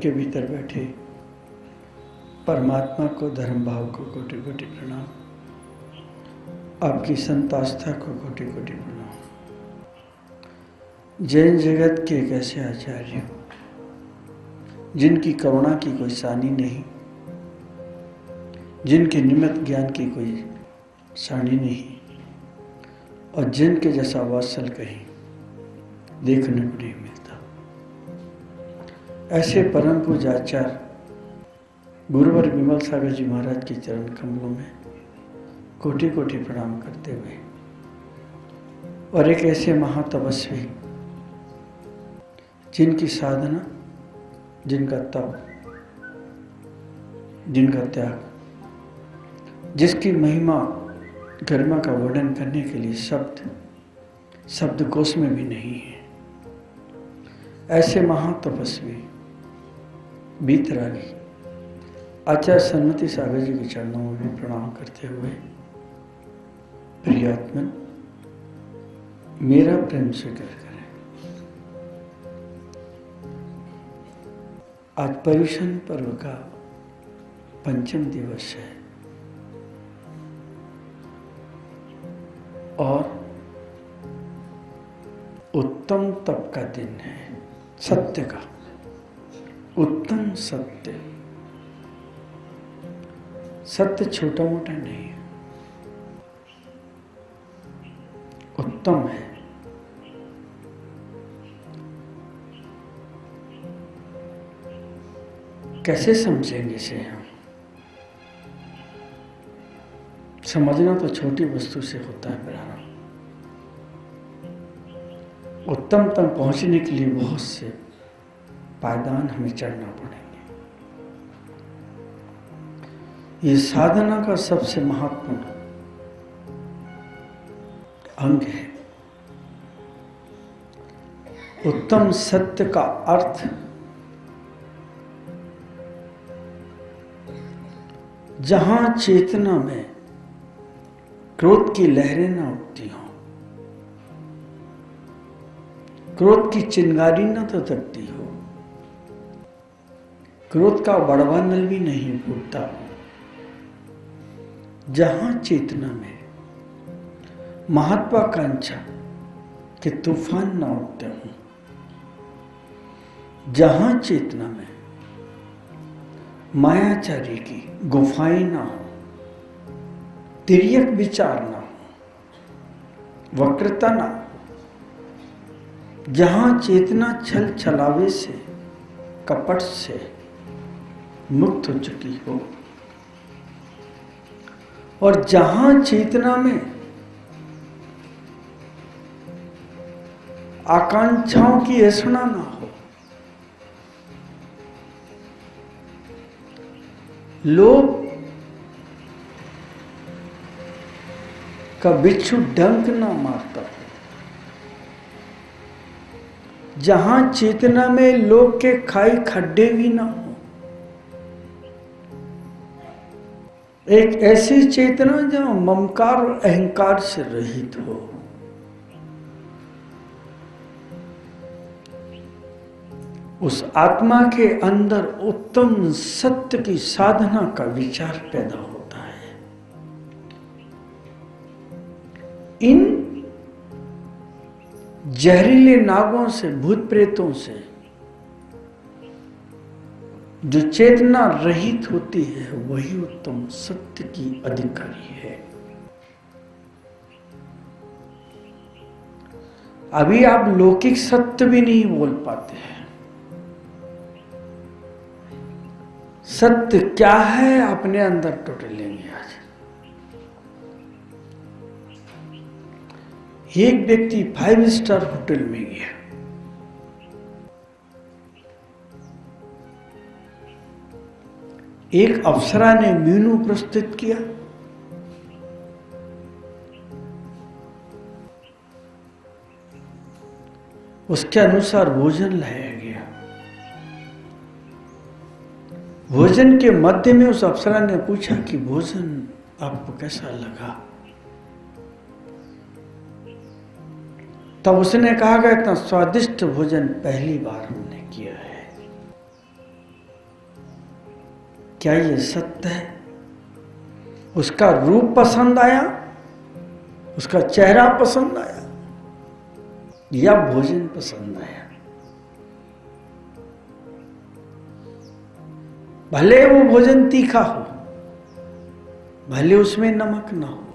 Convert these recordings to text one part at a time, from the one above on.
सबके भीतर बैठे परमात्मा को, धर्म भाव को कोटि कोटि प्रणाम। आपकी संत आस्था को कोटि कोटि प्रणाम। जैन जगत के एक ऐसे आचार्य जिनकी करुणा की कोई सानी नहीं, जिनके निमित्त ज्ञान की कोई सानी नहीं, और जिनके जैसा वात्सल कहीं देखने को नहीं मिलता, ऐसे परम पूज्याचार्य गुरुवर विमल सागर जी महाराज के चरण कमलों में कोटि कोटि प्रणाम करते हुए, और एक ऐसे महातपस्वी जिनकी साधना, जिनका तप, जिनका त्याग, जिसकी महिमा गरिमा का वर्णन करने के लिए शब्दकोश में भी नहीं है, ऐसे महातपस्वी बीतरागी आचार्य सन्मति सागर जी के चरणों में भी प्रणाम करते हुए, प्रियात्मन मेरा प्रेम स्वीकार करें। आज पर्युषण पर्व का पंचम दिवस है और उत्तम तप का दिन है, सत्य का, उत्तम सत्य। सत्य छोटा मोटा नहीं है, उत्तम है। कैसे समझेंगे इसे हम? समझना तो छोटी वस्तु से होता है प्रारंभ। उत्तम तक पहुंचने के लिए बहुत से पायदान हमें चढ़ना पड़ेंगे। ये साधना का सबसे महत्वपूर्ण अंग है। उत्तम सत्य का अर्थ जहां चेतना में क्रोध की लहरें ना उठती हों, क्रोध की चिंगारी न तो तकती हो, क्रोध का बड़वा नल भी नहीं फूटता हो, जहां चेतना में महत्वाकांक्षा के तूफान न उठते हों, जहां चेतना में मायाचारी की गुफाएं ना हो, तिर्यक विचार ना हो, वक्रता ना हो, जहां चेतना छल छलावे से, कपट से मुक्त हो चुकी हो, और जहां चेतना में आकांक्षाओं की ऐसना ना हो, लोभ का बिच्छू डंक ना मारता हो, जहां चेतना में लोग के खाई खड्डे भी ना हो, एक ऐसी चेतना जहां ममकार और अहंकार से रहित हो, उस आत्मा के अंदर उत्तम सत्य की साधना का विचार पैदा होता है। इन जहरीले नागों से, भूत प्रेतों से जो चेतना रहित होती है, वही उत्तम सत्य की अधिकारी है। अभी आप लौकिक सत्य भी नहीं बोल पाते हैं। सत्य क्या है अपने अंदर टोटे लेंगे आज। एक व्यक्ति 5 स्टार होटल में गया, एक अप्सरा ने मेनू प्रस्तुत किया, उसके अनुसार भोजन लाया गया। भोजन के मध्य में उस अप्सरा ने पूछा कि भोजन आपको कैसा लगा? तब उसने कहा कि इतना स्वादिष्ट भोजन पहली बार हमने किया है। क्या ये सत्य है? उसका रूप पसंद आया, उसका चेहरा पसंद आया, या भोजन पसंद आया? भले वो भोजन तीखा हो, भले उसमें नमक ना हो,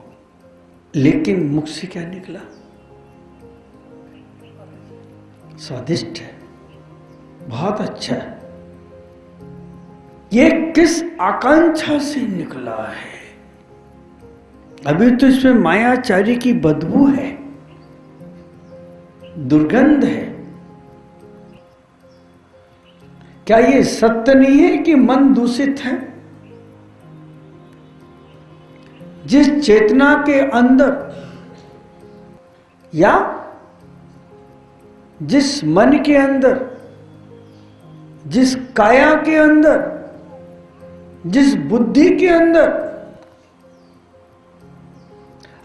लेकिन मुख से क्या निकला? स्वादिष्ट है, बहुत अच्छा है। ये किस आकांक्षा से निकला है? अभी तो इसमें मायाचारी की बदबू है, दुर्गंध है। क्या ये सत्य नहीं है कि मन दूषित है? जिस चेतना के अंदर या जिस मन के अंदर, जिस काया के अंदर, जिस बुद्धि के अंदर,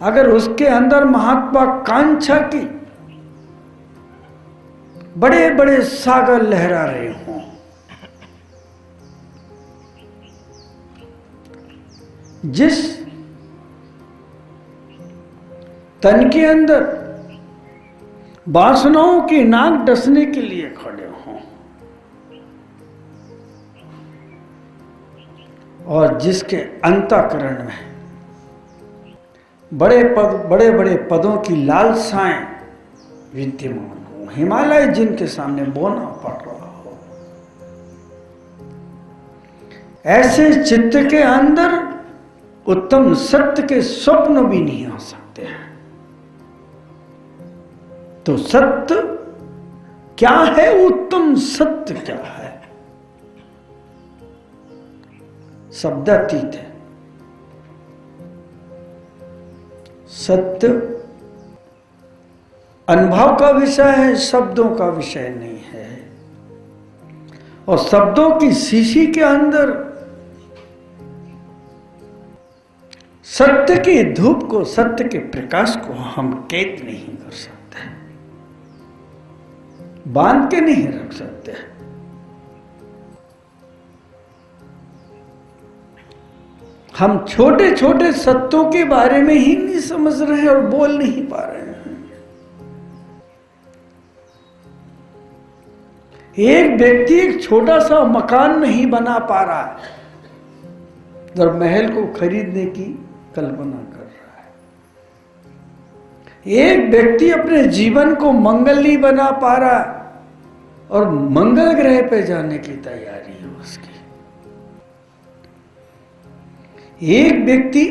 अगर उसके अंदर महत्वाकांक्षा की बड़े बड़े सागर लहरा रहे हों, जिस तन के अंदर वासनाओं की नाक डसने के लिए खड़े हों, और जिसके अंतःकरण में बड़े बड़े पदों की लालसाएं विद्यमान हो, हिमालय जिनके सामने बोना पड़ रहा हो, ऐसे चित्त के अंदर उत्तम सत्य के स्वप्न भी नहीं आ सकते हैं। तो सत्य क्या है? उत्तम सत्य क्या है? शब्दातीत है। सत्य अनुभव का विषय है, शब्दों का विषय नहीं है। और शब्दों की शीशी के अंदर सत्य की धूप को, सत्य के प्रकाश को हम कैद नहीं कर सकते, बांध के नहीं रख सकते। हम छोटे छोटे सत्यों के बारे में ही नहीं समझ रहे हैं और बोल नहीं पा रहे हैं। एक व्यक्ति एक छोटा सा मकान नहीं बना पा रहा है, जब महल को खरीदने की कल्पना कर रहा है। एक व्यक्ति अपने जीवन को मंगल नहीं बना पा रहा है और मंगल ग्रह पे जाने की तैयारी है उसकी। एक व्यक्ति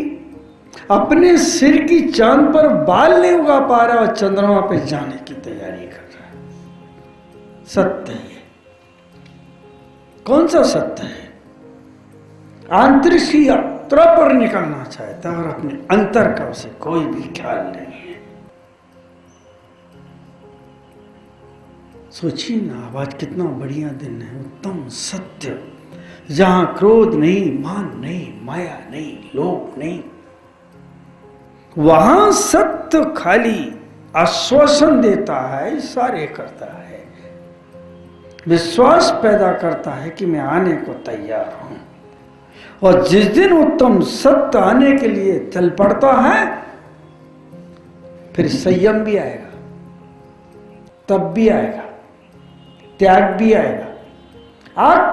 अपने सिर की चांद पर बाल नहीं उगा पा रहा और चंद्रमा पे जाने की तैयारी कर रहा है। सत्य है। कौन सा सत्य है? आंतरिक यात्रा पर निकलना चाहता है और अपने अंतर का उसे कोई भी ख्याल नहीं है। सोचिए ना, आज कितना बढ़िया दिन है। उत्तम सत्य, जहां क्रोध नहीं, मान नहीं, माया नहीं, लोभ नहीं, वहां सत्य खाली आश्वासन देता है, इशारे करता है, विश्वास पैदा करता है कि मैं आने को तैयार हूं। और जिस दिन उत्तम सत्य आने के लिए चल पड़ता है, फिर संयम भी आएगा, तब भी आएगा, त्याग भी आएगा,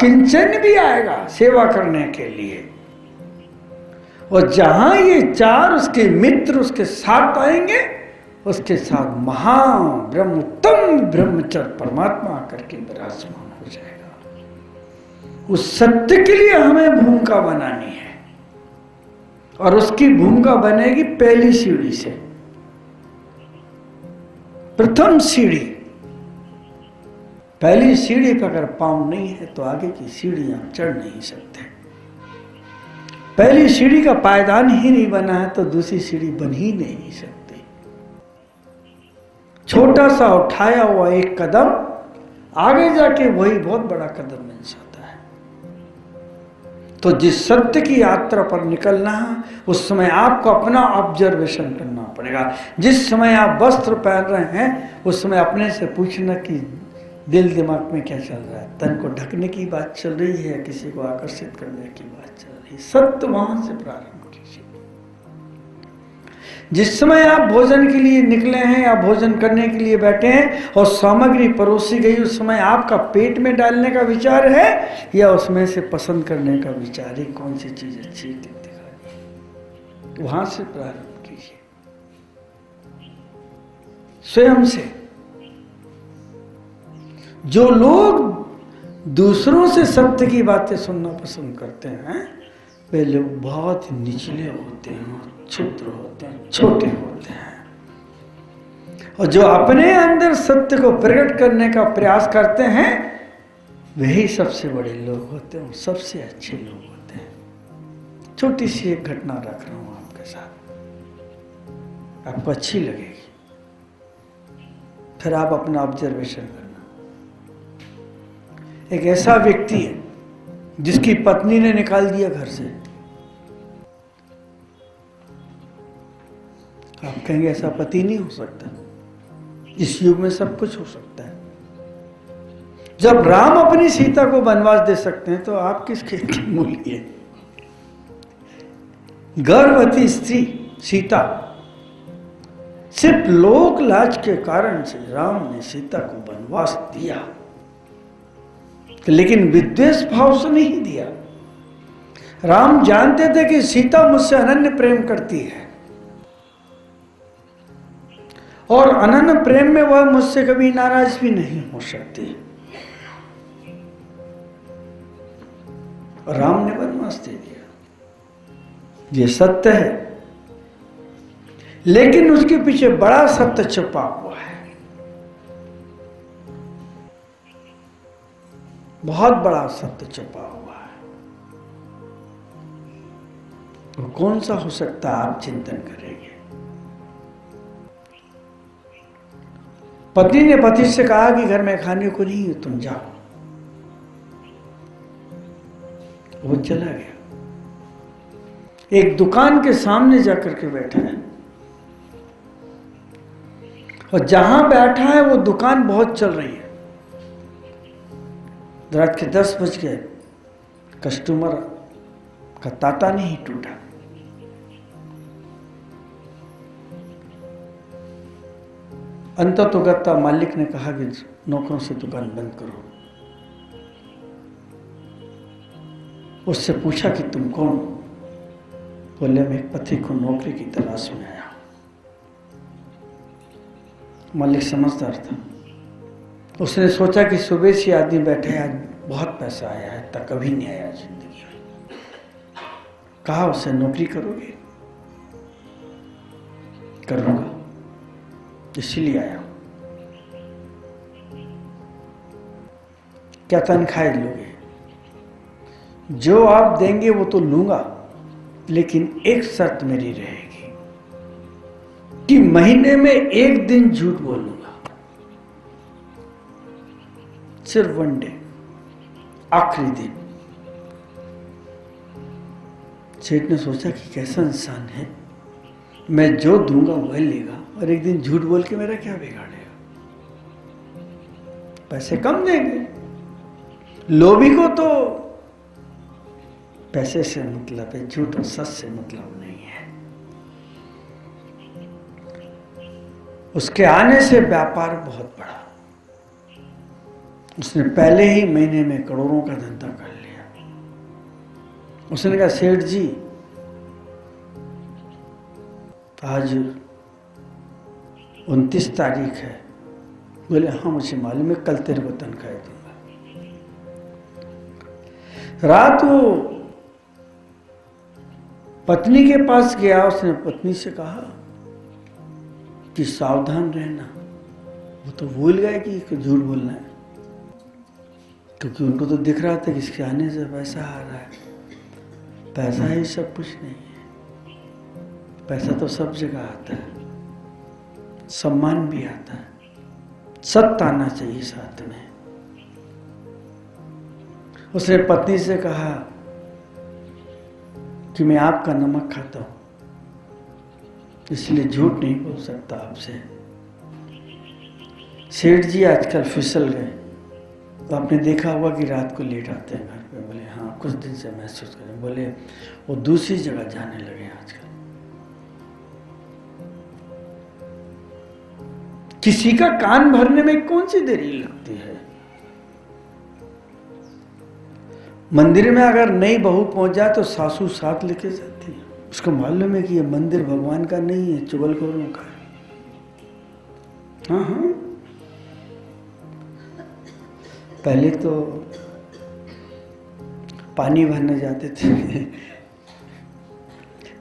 किंचन भी आएगा सेवा करने के लिए। और जहां ये चार उसके मित्र उसके साथ आएंगे, उसके साथ महाब्रह्म उत्तम ब्रह्मचर्य परमात्मा आकर के विराजमान हो जाएगा। उस सत्य के लिए हमें भूमिका बनानी है, और उसकी भूमिका बनेगी पहली सीढ़ी से। प्रथम सीढ़ी, पहली सीढ़ी पर अगर पांव नहीं है तो आगे की सीढ़ी आप चढ़ नहीं सकते। पहली सीढ़ी का पायदान ही नहीं बना है तो दूसरी सीढ़ी बन ही नहीं सकती। छोटा सा उठाया हुआ एक कदम आगे जाके वही बहुत बड़ा कदम बन जाता है। तो जिस सत्य की यात्रा पर निकलना है, उस समय आपको अपना ऑब्जर्वेशन करना पड़ेगा। जिस समय आप वस्त्र पहन रहे हैं, उस समय अपने से पूछना कि दिल दिमाग में क्या चल रहा है, तन को ढकने की बात चल रही है, किसी को आकर्षित करने की बात चल रही है। सत्य वहां से प्रारंभ कीजिए। जिस समय आप भोजन के लिए निकले हैं या भोजन करने के लिए बैठे हैं और सामग्री परोसी गई, उस समय आपका पेट में डालने का विचार है या उसमें से पसंद करने का विचार है, कौन सी चीज अच्छी दिखाई, वहां से प्रारंभ कीजिए, स्वयं से। जो लोग दूसरों से सत्य की बातें सुनना पसंद करते हैं वे लोग बहुत निचले होते हैं, क्षुद्र होते हैं, छोटे होते हैं। और जो अपने अंदर सत्य को प्रकट करने का प्रयास करते हैं वही सबसे बड़े लोग होते हैं, सबसे अच्छे लोग होते हैं। छोटी सी एक घटना रख रहा हूं आपके साथ, आपको अच्छी लगेगी, फिर आप अपना ऑब्जर्वेशन करना। एक ऐसा व्यक्ति है जिसकी पत्नी ने निकाल दिया घर से। आप कहेंगे ऐसा पति नहीं हो सकता, इस युग में सब कुछ हो सकता है। जब राम अपनी सीता को वनवास दे सकते हैं तो आप किस खेत की मूली है। गर्भवती स्त्री सीता, सिर्फ लोक लाज के कारण से राम ने सीता को वनवास दिया, लेकिन विद्वेष भाव से नहीं दिया। राम जानते थे कि सीता मुझसे अनन्य प्रेम करती है और अनन्य प्रेम में वह मुझसे कभी नाराज भी नहीं हो सकती। राम ने वनवास दे दिया, ये सत्य है, लेकिन उसके पीछे बड़ा सत्य छुपा हुआ है, बहुत बड़ा सत्य छुपा हुआ है। वो कौन सा हो सकता है, आप चिंतन करेंगे। पत्नी ने पति से कहा कि घर में खाने को नहीं है, तुम जाओ। वो चला गया, एक दुकान के सामने जाकर के बैठा है, और जहां बैठा है वो दुकान बहुत चल रही है। रात के 10 बज गए, कस्टमर का तांता नहीं टूटा। अंततोगत्ता मालिक ने कहा कि नौकरों से दुकान बंद करो। उससे पूछा कि तुम कौन हो? बोले मैं एक पति को नौकरी की तलाश में आया। मालिक समझदार था, उसने सोचा कि सुबह से आदमी बैठे हैं, आज बहुत पैसा आया है, तक कभी नहीं आया जिंदगी में। कहा उससे नौकरी करोगे? करूंगा, इसीलिए आया। क्या तनख्वाह लोगे? जो आप देंगे वो तो लूंगा, लेकिन एक शर्त मेरी रहेगी कि महीने में एक दिन झूठ बोलूंगा, सिर्फ 1 डे, आखिरी दिन। सेठ ने सोचा कि कैसा इंसान है, मैं जो दूंगा वह लेगा और एक दिन झूठ बोल के मेरा क्या बिगाड़ेगा। पैसे कम देंगे, लोभी को तो पैसे से मतलब है, झूठ और सच से मतलब नहीं है। उसके आने से व्यापार बहुत बढ़ा, उसने पहले ही महीने में करोड़ों का धंधा कर लिया। उसने कहा सेठ जी आज 29 तारीख है। बोले हाँ मुझे मालूम है, कल तेरे को तनख्वाह दूंगा। रात वो पत्नी के पास गया, उसने पत्नी से कहा कि सावधान रहना। वो तो भूल गए कि झूठ बोलना है, क्योंकि उनको तो दिख रहा था कि इसके आने से पैसा आ रहा है। पैसा ही सब कुछ नहीं है, पैसा तो सब जगह आता है, सम्मान भी आता है, सत्य आना चाहिए साथ में। उसने पत्नी से कहा कि मैं आपका नमक खाता हूं, इसलिए झूठ नहीं बोल सकता आपसे। सेठ जी आजकल फिसल गए, तो आपने देखा होगा कि रात को लेट आते हैं घर पे। बोले हाँ कुछ दिन से महसूस करें। बोले वो दूसरी जगह जाने लगे आजकल। किसी का कान भरने में कौन सी देरी लगती है। मंदिर में अगर नई बहू पहुंच जाए तो सासू साथ लेके जाती है। उसको मालूम है कि ये मंदिर भगवान का नहीं है, चुगलखोरों का है। हाँ हाँ, पहले तो पानी भरने जाते थे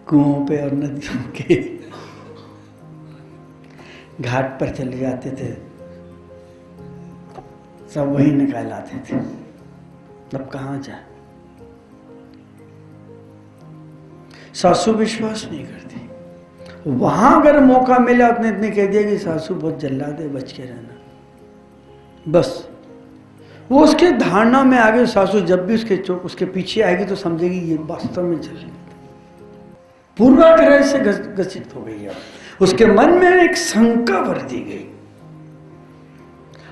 कुओं पे और नदियों के घाट पर चले जाते थे, सब वही निकाल आते थे। अब कहाँ जाए। सासू विश्वास नहीं करती। वहां अगर मौका मिला उसने इतने कह दिया कि सासू बहुत जल्लाद है, बच के रहना। बस वो उसके धारणा में आगे। सासू जब भी उसके पीछे आएगी तो समझेगी ये वास्तव में चल रही, पूर्वाग्रह से ग्रसित हो गई है। उसके मन में एक शंका भर दी गई।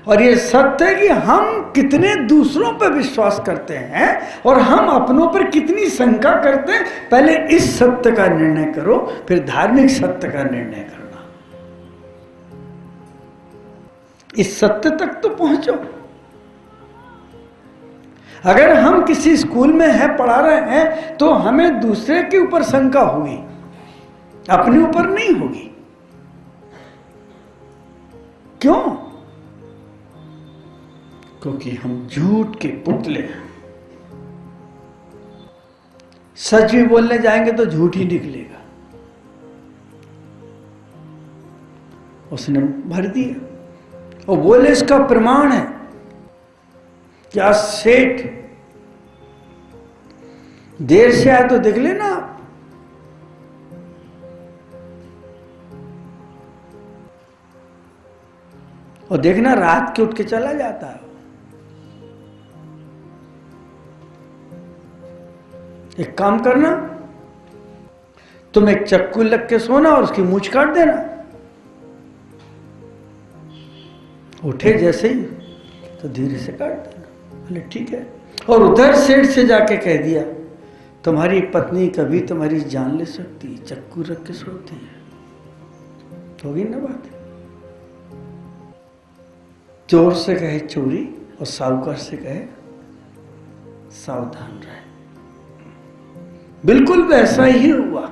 और ये सत्य है कि हम कितने दूसरों पर विश्वास करते हैं और हम अपनों पर कितनी शंका करते हैं। पहले इस सत्य का निर्णय करो, फिर धार्मिक सत्य का निर्णय करना। इस सत्य तक तो पहुंचो। अगर हम किसी स्कूल में है, पढ़ा रहे हैं, तो हमें दूसरे के ऊपर शंका होगी, अपने ऊपर नहीं होगी। क्यों? क्योंकि हम झूठ के पुतले हैं। सच भी बोलने जाएंगे तो झूठ ही निकलेगा। उसने भर दिया और बोले इसका प्रमाण है। क्या सेठ देर से आए तो देख लेना आप। और देखना रात के उठ के चला जाता है। एक काम करना, तुम एक चक्कू लग के सोना और उसकी मूंछ काट देना। उठे जैसे ही तो धीरे से काट देना। बोले ठीक है। और उधर सेठ से जाके कह दिया तुम्हारी पत्नी कभी तुम्हारी जान ले सकती है, चक्कू रख के सोती है। होगी ना बात। चोर से कहे चोरी और साहूकार से कहे सावधान रहे। बिल्कुल वैसा ही हुआ।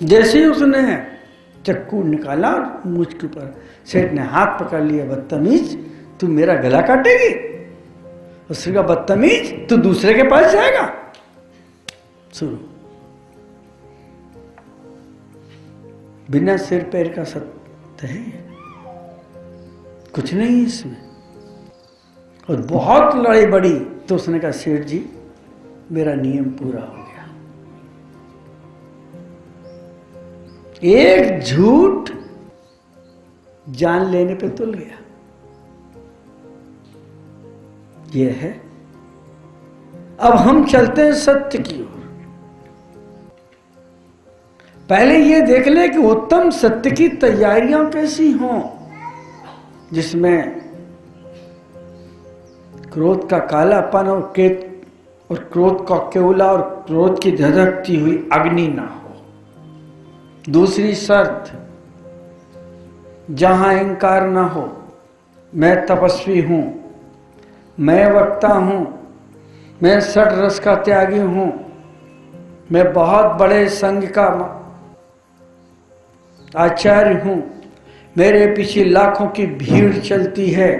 जैसे ही उसने चक्कू निकाला और मूंछ के ऊपर सेठ ने हाथ पकड़ लिया। बदतमीज, तू मेरा गला काटेगी? उसने कहा बदतमीज, तू दूसरे के पास जाएगा? सुनो, बिना सिर पैर का सत्य है, कुछ नहीं इसमें। और बहुत लड़ाई बड़ी तो उसने कहा सेठ जी मेरा नियम पूरा हो गया। एक झूठ जान लेने पे तुल गया। यह है। अब हम चलते हैं सत्य की ओर। पहले ये देख ले कि उत्तम सत्य की तैयारियां कैसी हों, जिसमें क्रोध का कालापन और क्रोध का केवला और क्रोध की धधकती हुई अग्नि ना हो। दूसरी शर्त, जहां अहंकार ना हो। मैं तपस्वी हूं, मैं वक्ता हूं, मैं षट रस का त्यागी हूं, मैं बहुत बड़े संघ का आचार्य हूं, मेरे पीछे लाखों की भीड़ चलती है,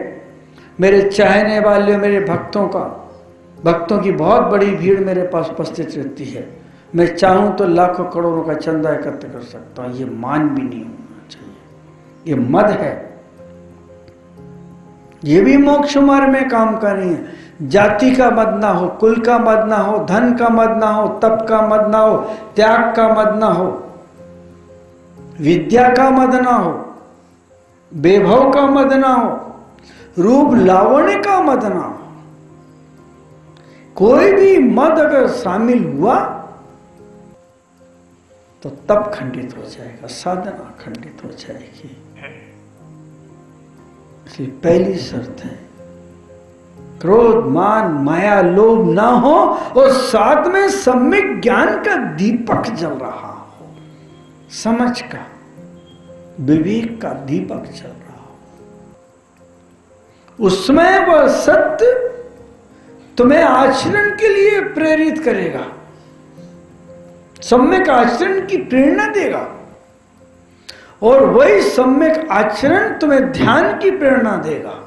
मेरे चाहने वाले मेरे भक्तों की बहुत बड़ी भीड़ मेरे पास उपस्थित रहती है। मैं चाहूं तो लाखों करोड़ों का चंदा एकत्र कर सकता हूं। ये मान भी नहीं होना चाहिए। ये मद है। ये भी मोक्ष मार्ग में काम का नहीं है। जाति का मद ना हो, कुल का मद ना हो, धन का मद ना हो, तप का मद ना हो, त्याग का मद ना हो, विद्या का मद ना हो, वैभव का मद ना हो, रूप लावण्य का मद ना हो। कोई भी मद अगर शामिल हुआ तो तब खंडित हो जाएगा, साधना खंडित हो जाएगी। इसलिए पहली शर्त है क्रोध, मान, माया, लोभ ना हो और साथ में सम्यक ज्ञान का दीपक जल रहा हो, समझ का, विवेक का दीपक जल रहा हो, उसमें वह सत्य तुम्हें आचरण के लिए प्रेरित करेगा, सम्यक आचरण की प्रेरणा देगा, और वही सम्यक आचरण तुम्हें ध्यान की प्रेरणा देगा।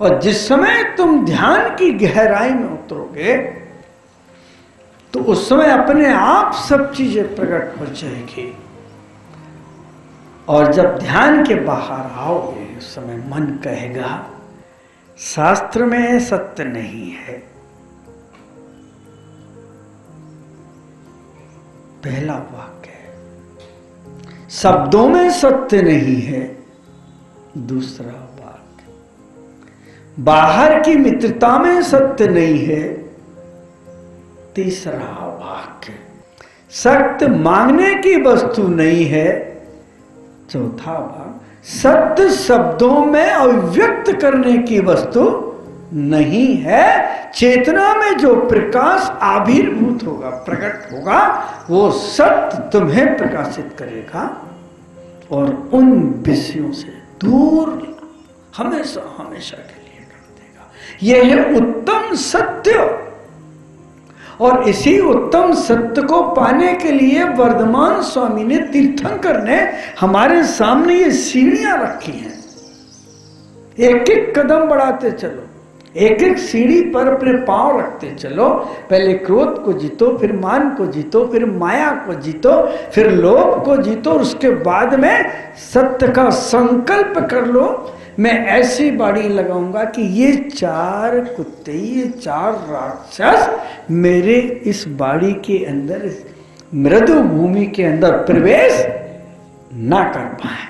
और जिस समय तुम ध्यान की गहराई में उतरोगे तो उस समय अपने आप सब चीजें प्रकट हो जाएगी। और जब ध्यान के बाहर आओगे उस समय मन कहेगा शास्त्र में सत्य नहीं है। पहला वाक्य है, शब्दों में सत्य नहीं है। दूसरा वाक्य, बाहर की मित्रता में सत्य नहीं है। तीसरा वाक्य, सत्य मांगने की वस्तु नहीं है। चौथा भाग, सत्य शब्दों में अभिव्यक्त करने की वस्तु नहीं है। चेतना में जो प्रकाश आविर्भूत होगा, प्रकट होगा, वो सत्य तुम्हें प्रकाशित करेगा और उन विषयों से दूर हमेशा हमेशा के लिए कर देगा। यह है उत्तम सत्य। और इसी उत्तम सत्य को पाने के लिए वर्धमान स्वामी ने, तीर्थंकर ने हमारे सामने ये सीढ़ियां रखी हैं। एक एक कदम बढ़ाते चलो, एक एक सीढ़ी पर अपने पांव रखते चलो। पहले क्रोध को जीतो, फिर मान को जीतो, फिर माया को जीतो, फिर लोभ को जीतो, और उसके बाद में सत्य का संकल्प कर लो। मैं ऐसी बाड़ी लगाऊंगा कि ये चार कुत्ते, ये चार राक्षस मेरे इस बाड़ी के अंदर, मृदु भूमि के अंदर प्रवेश ना कर पाए।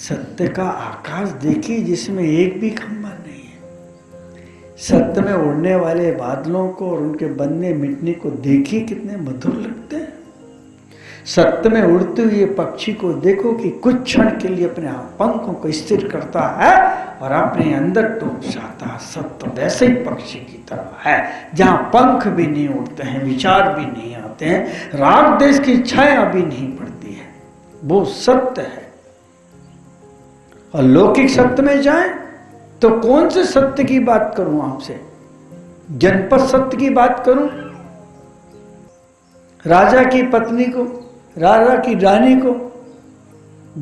सत्य का आकाश देखिए जिसमें एक भी खंभा नहीं है। सत्य में उड़ने वाले बादलों को और उनके बनने मिटने को देखिए कितने मधुर लगते हैं। सत्य में उड़ते हुए पक्षी को देखो कि कुछ क्षण के लिए अपने पंखों को स्थिर करता है और अपने अंदर डूब जाता है। सत्य वैसे ही पक्षी की तरह है, जहां पंख भी नहीं उड़ते हैं, विचार भी नहीं आते हैं, राग देश की छाया भी नहीं पड़ती है, वो सत्य है। और लौकिक सत्य में जाएं तो कौन से सत्य की बात करूं आपसे? जनपद सत्य की बात करूं? राजा की पत्नी को, राजा की रानी को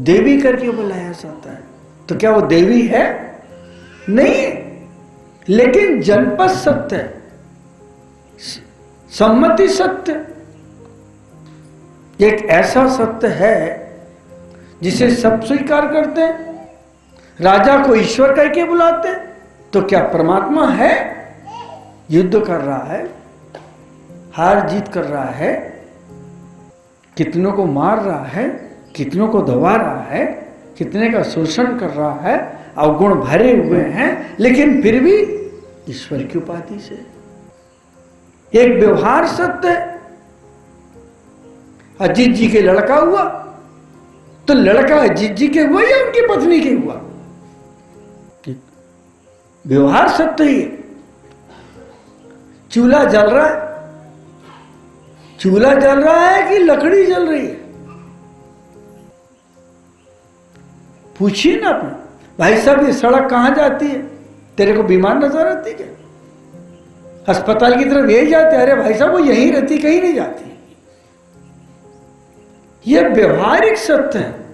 देवी करके बुलाया जाता है, तो क्या वो देवी है? नहीं है। लेकिन जनपद सत्य, सम्मति सत्य, एक ऐसा सत्य है जिसे सब स्वीकार करते हैं। राजा को ईश्वर कह के बुलाते हैं, तो क्या परमात्मा है? युद्ध कर रहा है, हार जीत कर रहा है, कितनों को मार रहा है, कितनों को दबा रहा है, कितने का शोषण कर रहा है, अवगुण भरे हुए हैं, लेकिन फिर भी ईश्वर की उपाधि से। एक व्यवहार सत्य है। अजीत जी के लड़का हुआ तो लड़का अजीत जी के हुआ या उनकी पत्नी के हुआ? व्यवहार सत्य ही है। चूल्हा जल रहा है, चूल्हा जल रहा है कि लकड़ी जल रही है? पूछिए ना अपने, भाई साहब ये सड़क कहां जाती है? तेरे को बीमार नजर आती क्या? अस्पताल की तरफ यही जाते? अरे भाई साहब वो यहीं रहती, कहीं नहीं जाती। ये व्यवहारिक सत्य है।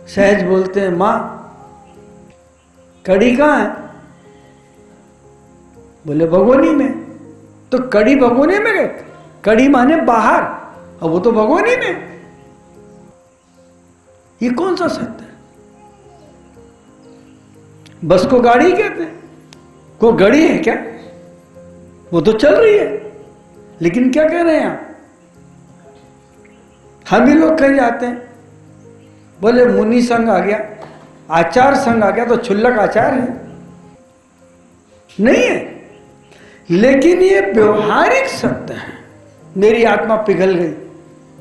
सहज बोलते हैं, मां कड़ी कहां है? बोले भगोनी में। तो कड़ी भगोने में गए? कड़ी माने बाहर, और वो तो भगोनी में। ये कौन सा सत्य है? बस को गाड़ी कहते हैं। को गाड़ी है क्या? वो तो चल रही है। लेकिन क्या कह रहे हैं आप? हम ही लोग कहीं जाते हैं, बोले मुनि संघ आ गया, आचार संघ आ गया, तो क्षुल्लक आचार है? नहीं है। लेकिन ये व्यवहारिक सत्य है। मेरी आत्मा पिघल गई,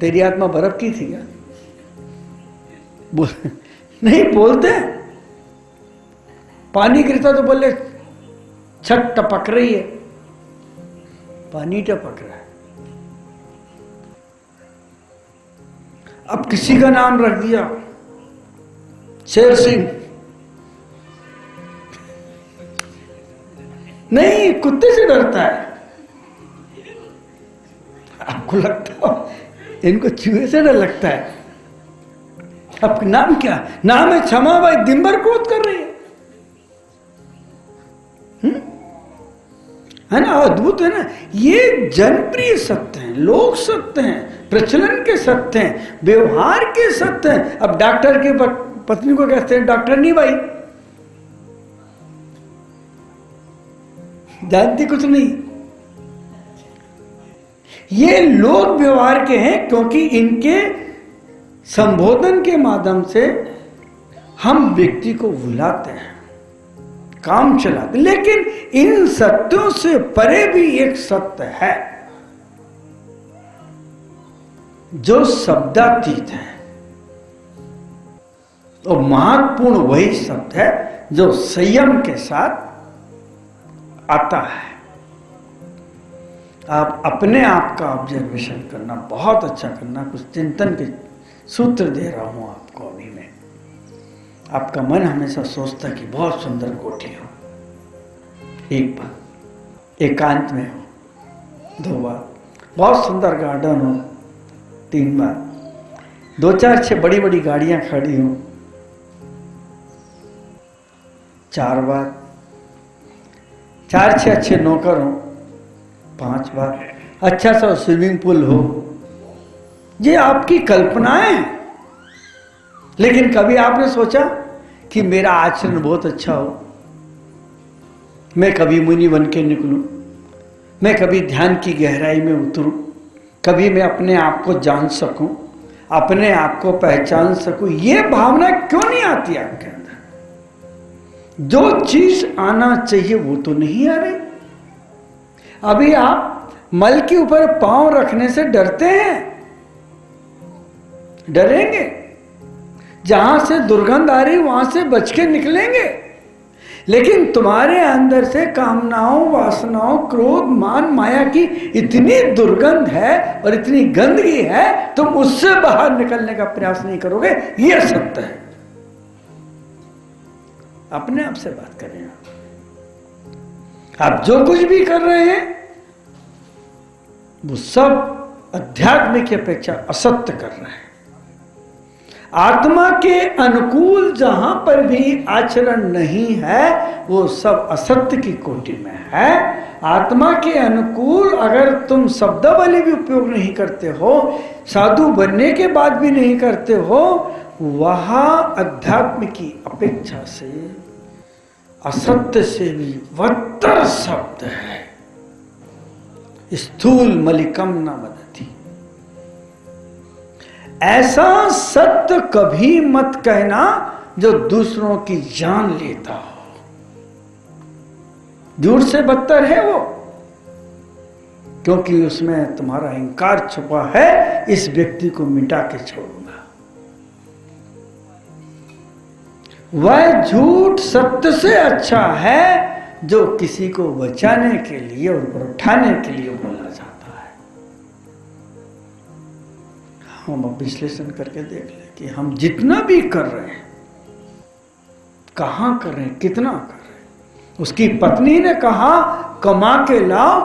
तेरी आत्मा बर्फ की थी क्या? नहीं बोलते। पानी गिरता तो बोले छत टपक रही है, पानी टपक रहा है। अब किसी का नाम रख दिया शेर सिंह, नहीं कुत्ते से डरता है। आपको लगता है इनको चूहे से डर लगता है। अब नाम क्या? नाम है क्षमा भाई, दिन भर क्रोध कर रही है ना? अद्भुत है ना? ये जनप्रिय सत्य हैं, लोक सत्य हैं, प्रचलन के सत्य हैं, व्यवहार के सत्य हैं। अब डॉक्टर की पत्नी को कहते हैं डॉक्टर नहीं भाई, जानती कुछ नहीं। ये लोक व्यवहार के हैं क्योंकि इनके संबोधन के माध्यम से हम व्यक्ति को बुलाते हैं, काम चलाते। लेकिन इन सत्यों से परे भी एक सत्य है जो शब्दातीत है, और महत्वपूर्ण वही शब्द है जो संयम के साथ आता है। आप अपने आप का ऑब्जर्वेशन करना, बहुत अच्छा करना। कुछ चिंतन के सूत्र दे रहा हूं आपको अभी मैं। आपका मन हमेशा सोचता कि बहुत सुंदर कोठी हो, एक बार एकांत में हो, 2 बार बहुत सुंदर गार्डन हो, 3 बार 2-4-6 बड़ी बड़ी गाड़ियां खड़ी हो, 4 बार 4-6 अच्छे नौकर हो, 5 बार अच्छा सा स्विमिंग पूल हो। ये आपकी कल्पनाएं हैं। लेकिन कभी आपने सोचा कि मेरा आचरण बहुत अच्छा हो, मैं कभी मुनि बन के निकलूं, मैं कभी ध्यान की गहराई में उतरूं, कभी मैं अपने आप को जान सकूं, अपने आप को पहचान सकूं। ये भावना क्यों नहीं आती आपके अंदर? जो चीज आना चाहिए वो तो नहीं आ रही। अभी आप मल के ऊपर पांव रखने से डरते हैं, डरेंगे। जहां से दुर्गंध आ रही वहां से बच के निकलेंगे। लेकिन तुम्हारे अंदर से कामनाओं, वासनाओं, क्रोध, मान, माया की इतनी दुर्गंध है और इतनी गंदगी है, तुम उससे बाहर निकलने का प्रयास नहीं करोगे। यह सत्य है। अपने आप से बात करें। आप जो कुछ भी कर रहे हैं वो सब अध्यात्म की अपेक्षा असत्य कर रहे हैं। आत्मा के अनुकूल जहां पर भी आचरण नहीं है वो सब असत्य की कोटि में है। आत्मा के अनुकूल अगर तुम शब्दावली भी उपयोग नहीं करते हो, साधु बनने के बाद भी नहीं करते हो, वहां अध्यात्म की अपेक्षा से असत्य से भी बदतर शब्द है। स्थूल मलिकम न वदति। ऐसा सत्य कभी मत कहना जो दूसरों की जान लेता हो। झूठ से बदतर है वो, क्योंकि उसमें तुम्हारा इंकार छुपा है। इस व्यक्ति को मिटा के छोड़ूंगा। वह झूठ सत्य से अच्छा है जो किसी को बचाने के लिए और ऊपर उठाने के लिए बोला जाता है। हम अब विश्लेषण करके देख लें कि हम जितना भी कर रहे हैं, कहां कर रहे हैं, कितना कर रहे हैं। उसकी पत्नी ने कहा कमा के लाओ।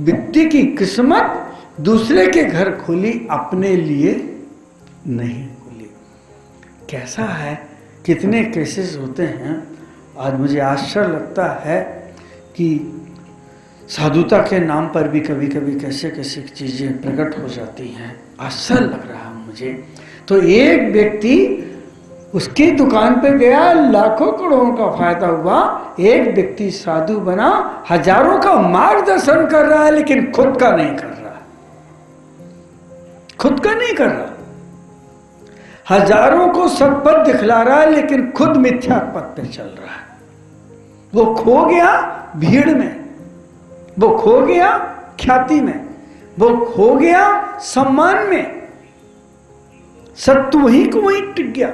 व्यक्ति की किस्मत दूसरे के घर खुली, अपने लिए नहीं खुली। कैसा है, कितने केसेस होते हैं। आज मुझे आश्चर्य लगता है कि साधुता के नाम पर भी कभी कभी कैसे कैसे चीजें प्रकट हो जाती हैं। आश्चर्य लग रहा है मुझे। तो एक व्यक्ति उसकी दुकान पे गया, लाखों करोड़ों का फायदा हुआ। एक व्यक्ति साधु बना, हजारों का मार्गदर्शन कर रहा है, लेकिन खुद का नहीं कर रहा। खुद का नहीं कर रहा। हजारों को सत्पथ दिखला रहा है, लेकिन खुद मिथ्या पथ पे चल रहा है। वो खो गया भीड़ में, वो खो गया ख्याति में, वो खो गया सम्मान में। सत्य वहीं को वहीं टिक गया।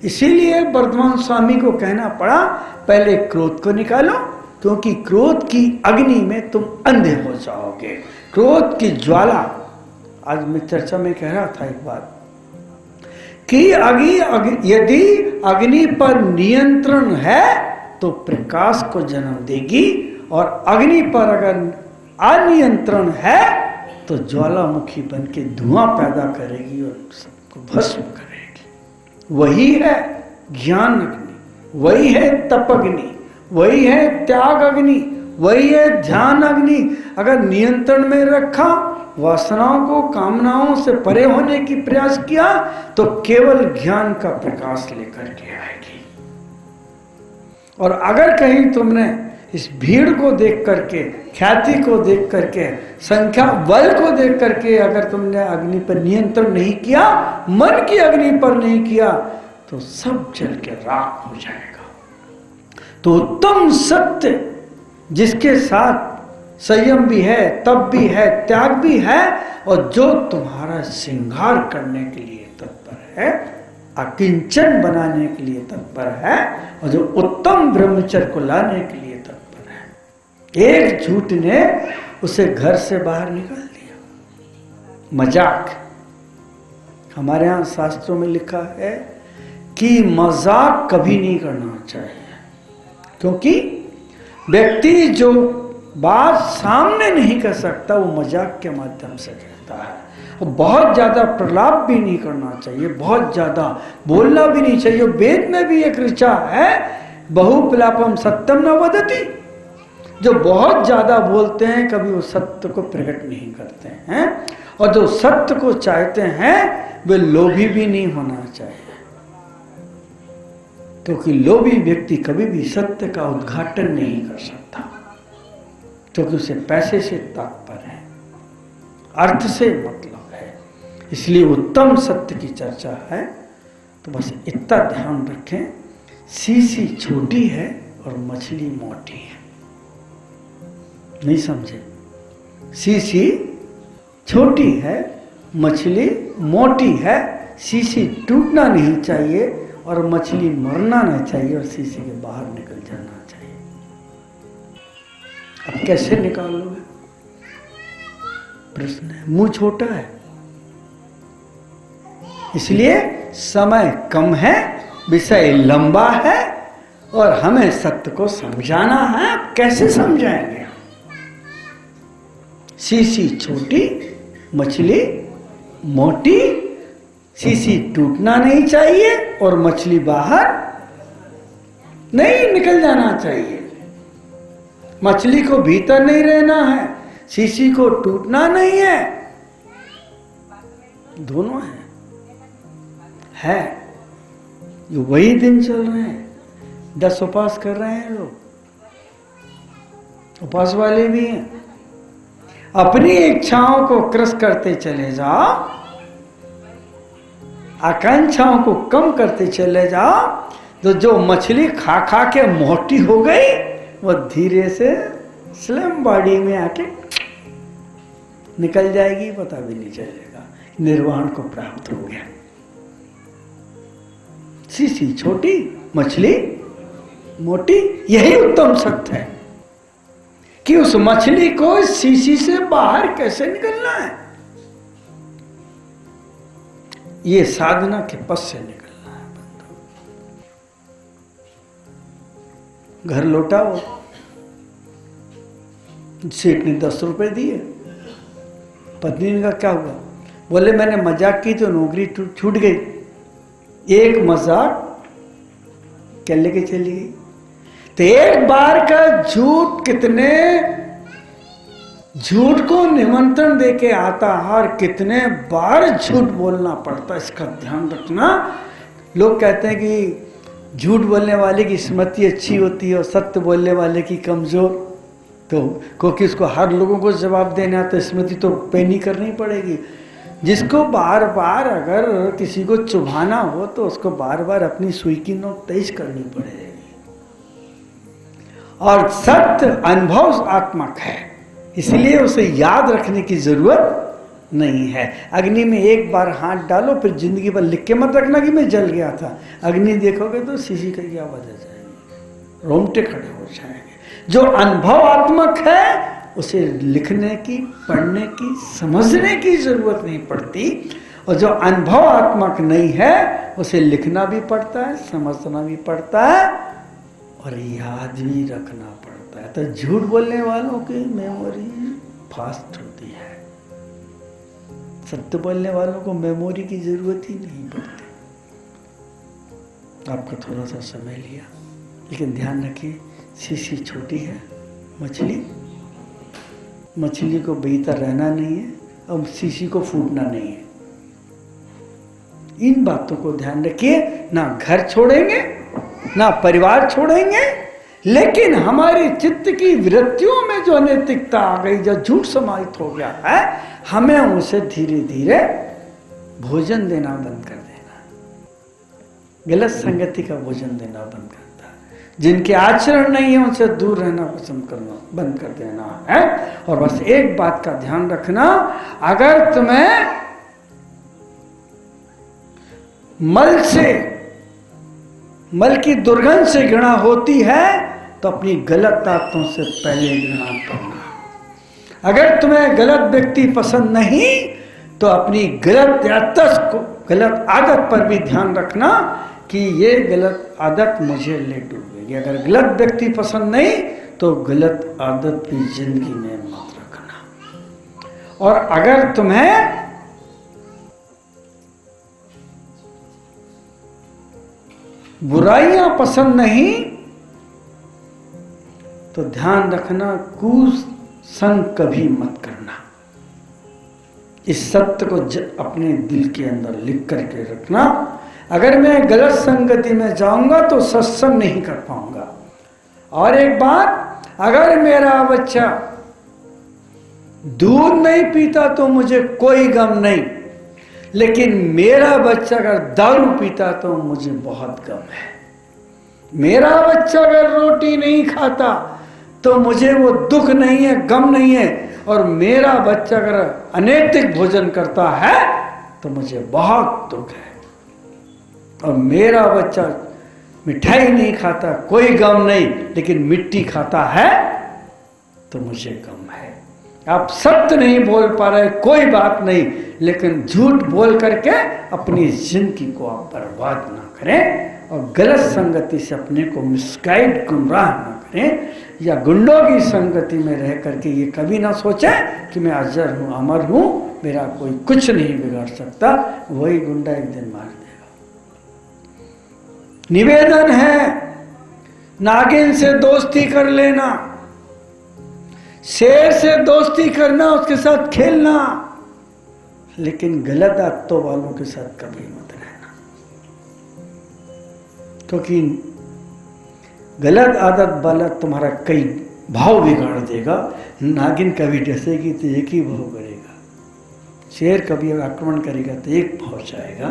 इसीलिए वर्धमान स्वामी को कहना पड़ा पहले क्रोध को निकालो, क्योंकि क्रोध की अग्नि में तुम अंधे हो जाओगे। क्रोध की ज्वाला, आज मैं चर्चा में कह रहा था एक बात कि यदि अग्नि पर नियंत्रण है तो प्रकाश को जन्म देगी, और अग्नि पर अगर अनियंत्रण है तो ज्वालामुखी बन के धुआं पैदा करेगी और सबको भस्म करेगी। वही है ज्ञान अग्नि, वही है तप अग्नि, वही है त्याग अग्नि, वही है ध्यान अग्नि। अगर नियंत्रण में रखा, वासनाओं को, कामनाओं से परे होने की प्रयास किया, तो केवल ज्ञान का प्रकाश लेकर के आएगी। और अगर कहीं तुमने इस भीड़ को देख करके, ख्याति को देख करके, संख्या बल को देख करके अगर तुमने अग्नि पर नियंत्रण नहीं किया, मन की अग्नि पर नहीं किया, तो सब जल के राख हो जाएगा। तो उत्तम सत्य जिसके साथ संयम भी है, तप भी है, त्याग भी है, और जो तुम्हारा श्रृंगार करने के लिए तत्पर है, अकिंचन बनाने के लिए तत्पर है, और जो उत्तम ब्रह्मचर्य को लाने के लिए तत्पर है। एक झूठ ने उसे घर से बाहर निकाल दिया। मजाक, हमारे यहाँ शास्त्रों में लिखा है कि मजाक कभी नहीं करना चाहिए, क्योंकि व्यक्ति जो बात सामने नहीं कर सकता वो मजाक के माध्यम से कहता है। और बहुत ज्यादा प्रलाप भी नहीं करना चाहिए, बहुत ज्यादा बोलना भी नहीं चाहिए। वेद में भी एक ऋचा है, बहुप्लापम सत्यम न वदति। जो बहुत ज्यादा बोलते हैं कभी वो सत्य को प्रकट नहीं करते हैं, और जो सत्य को चाहते हैं वे लोभी भी नहीं होना चाहिए, क्योंकि लोभी व्यक्ति कभी भी सत्य का उद्घाटन नहीं कर सकता, क्योंकि उसे पैसे से तात्पर्य है, अर्थ से मतलब है। इसलिए उत्तम सत्य की चर्चा है तो बस इतना ध्यान रखें, शीशी छोटी है और मछली मोटी है। नहीं समझे? शीशी छोटी है, मछली मोटी है। शीशी टूटना नहीं चाहिए और मछली मरना नहीं चाहिए और शीशी के बाहर निकल जाना चाहिए। अब कैसे निकाल लोगे? प्रश्न है। मुंह छोटा है, इसलिए समय कम है, विषय लंबा है, और हमें सत्य को समझाना है। कैसे समझाएंगे? शीशी छोटी, मछली मोटी। शीशी टूटना नहीं चाहिए और मछली बाहर नहीं निकल जाना चाहिए। मछली को भीतर नहीं रहना है, शीशी को टूटना नहीं है। दोनों है। ये वही दिन चल रहे हैं। 10 उपवास कर रहे हैं लोग, उपवास वाले भी हैं। अपनी इच्छाओं को क्रस करते चले जाओ, आकांक्षाओं को कम करते चले जाओ, तो जो मछली खा खा के मोटी हो गई वो धीरे से स्लिम बॉडी में आके निकल जाएगी, पता भी नहीं चलेगा, निर्वाण को प्राप्त हो गया। शीशी छोटी, मछली मोटी। यही उत्तम सत्य है कि उस मछली को शीशी से बाहर कैसे निकलना है, ये साधना के पथ से निकलना है। बंधु, घर लौटाओ। सेठ ने 10 रुपए दिए। पत्नी ने कहा क्या हुआ? बोले मैंने मजाक की तो नौकरी छूट गई। एक मजाक क्या लेके चली गई? तो एक बार का झूठ कितने झूठ को निमंत्रण देके आता है और कितने बार झूठ बोलना पड़ता है, इसका ध्यान रखना। लोग कहते हैं कि झूठ बोलने वाले की स्मृति अच्छी होती है और सत्य बोलने वाले की कमजोर। तो क्योंकि उसको हर लोगों को जवाब देना तो स्मृति तो पैनी करनी पड़ेगी। जिसको बार बार अगर किसी को चुभाना हो तो उसको बार बार अपनी सुई की नोक तेज करनी पड़ेगी। और सत्य अनुभव आत्मक है, इसलिए उसे याद रखने की जरूरत नहीं है। अग्नि में एक बार हाथ डालो, फिर जिंदगी भर लिख के मत रखना कि मैं जल गया था। अग्नि देखोगे तो सीसी करके आवाज आ जाएगी, रोंगटे खड़े हो जाएंगे। जो अनुभवात्मक है उसे लिखने की, पढ़ने की, समझने की जरूरत नहीं पड़ती, और जो अनुभवात्मक नहीं है उसे लिखना भी पड़ता है, समझना भी पड़ता है और याद भी रखना पड़ता है। तो झूठ बोलने वालों की मेमोरी फास्ट होती है, सत्य बोलने वालों को मेमोरी की जरूरत ही नहीं पड़ती। आपका थोड़ा सा समय लिया, लेकिन ध्यान रखिए शीशी छोटी है, मछली को भीतर रहना नहीं है और शीशी को फूटना नहीं है। इन बातों को ध्यान रखिए। ना घर छोड़ेंगे ना परिवार छोड़ेंगे, लेकिन हमारे चित्त की वृत्तियों में जो अनैतिकता आ गई, जो झूठ समाहित हो गया है, हमें उसे धीरे धीरे भोजन देना बंद कर देना, गलत संगति का भोजन देना बंद करता है। जिनके आचरण नहीं है उनसे दूर रहना पसंद करना बंद कर देना है। और बस एक बात का ध्यान रखना, अगर तुम्हें मल की दुर्गंध से घृणा होती है तो अपनी गलत आदतों से पहले घृणा करना। अगर तुम्हें गलत व्यक्ति पसंद नहीं तो अपनी गलत आदत पर भी ध्यान रखना कि ये गलत आदत मुझे ले डूबेगी। अगर गलत व्यक्ति पसंद नहीं तो गलत आदत भी जिंदगी में मत रखना। और अगर तुम्हें बुराइयां पसंद नहीं तो ध्यान रखना, कुसंग कभी मत करना। इस सत्य को अपने दिल के अंदर लिख करके रखना। अगर मैं गलत संगति में जाऊंगा तो सत्संग नहीं कर पाऊंगा। और एक बात, अगर मेरा बच्चा दूध नहीं पीता तो मुझे कोई गम नहीं, लेकिन मेरा बच्चा अगर दारू पीता तो मुझे बहुत गम है। मेरा बच्चा अगर रोटी नहीं खाता तो मुझे वो दुख नहीं है, गम नहीं है। और मेरा बच्चा अगर अनैतिक भोजन करता है तो मुझे बहुत दुख है। और मेरा बच्चा मिठाई नहीं खाता, कोई गम नहीं, लेकिन मिट्टी खाता है तो मुझे गम है। आप सत्य नहीं बोल पा रहे, कोई बात नहीं, लेकिन झूठ बोल करके अपनी जिंदगी को आप बर्बाद ना करें और गलत संगति से अपने को मिसगाइड, गुमराह ना करें, या गुंडों की संगति में रह करके ये कभी ना सोचें कि मैं अजर हूं, अमर हूं, मेरा कोई कुछ नहीं बिगाड़ सकता। वही गुंडा एक दिन मार देगा। निवेदन है, नागिन से दोस्ती कर लेना, शेर से दोस्ती करना, उसके साथ खेलना, लेकिन गलत आदतों वालों के साथ कभी मत रहना, क्योंकि गलत आदत वाला तुम्हारा कई भाव बिगाड़ देगा। नागिन कभी डसेगी तो एक ही भाव करेगा, शेर कभी आक्रमण करेगा तो एक भाव जाएगा,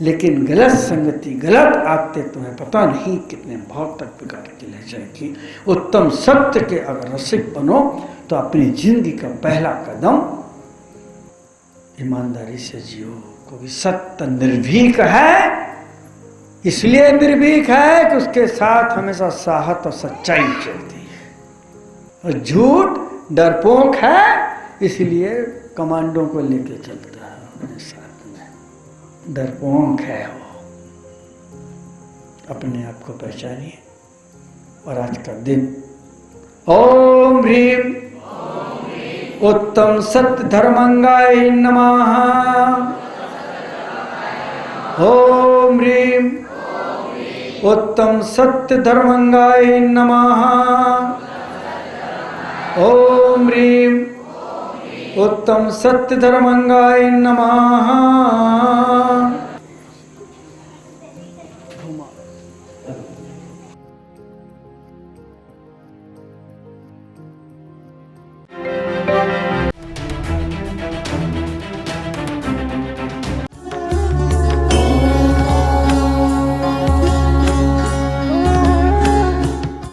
लेकिन गलत संगति, गलत आदतें तुम्हें पता नहीं कितने भाव तक बिगाड़ के ले जाएगी। उत्तम सत्य के अगर रसिक बनो तो अपनी जिंदगी का पहला कदम ईमानदारी से जियो, क्योंकि सत्य निर्भीक है। इसलिए निर्भीक है कि उसके साथ हमेशा साहस और सच्चाई चलती है। और झूठ डरपोक है, इसलिए कमांडो को लेके चलता है अपने साथ में। डरपोक है वो। अपने आप को पहचानिए। और आज का दिन ओम ह्रीम उत्तम सत्य धर्मंगाय नमः। ओम ह्रीम उत्तम सत्य धर्मंगाय नमः। ओम ह्रीम उत्तम सत्य धर्मंगाय नमः।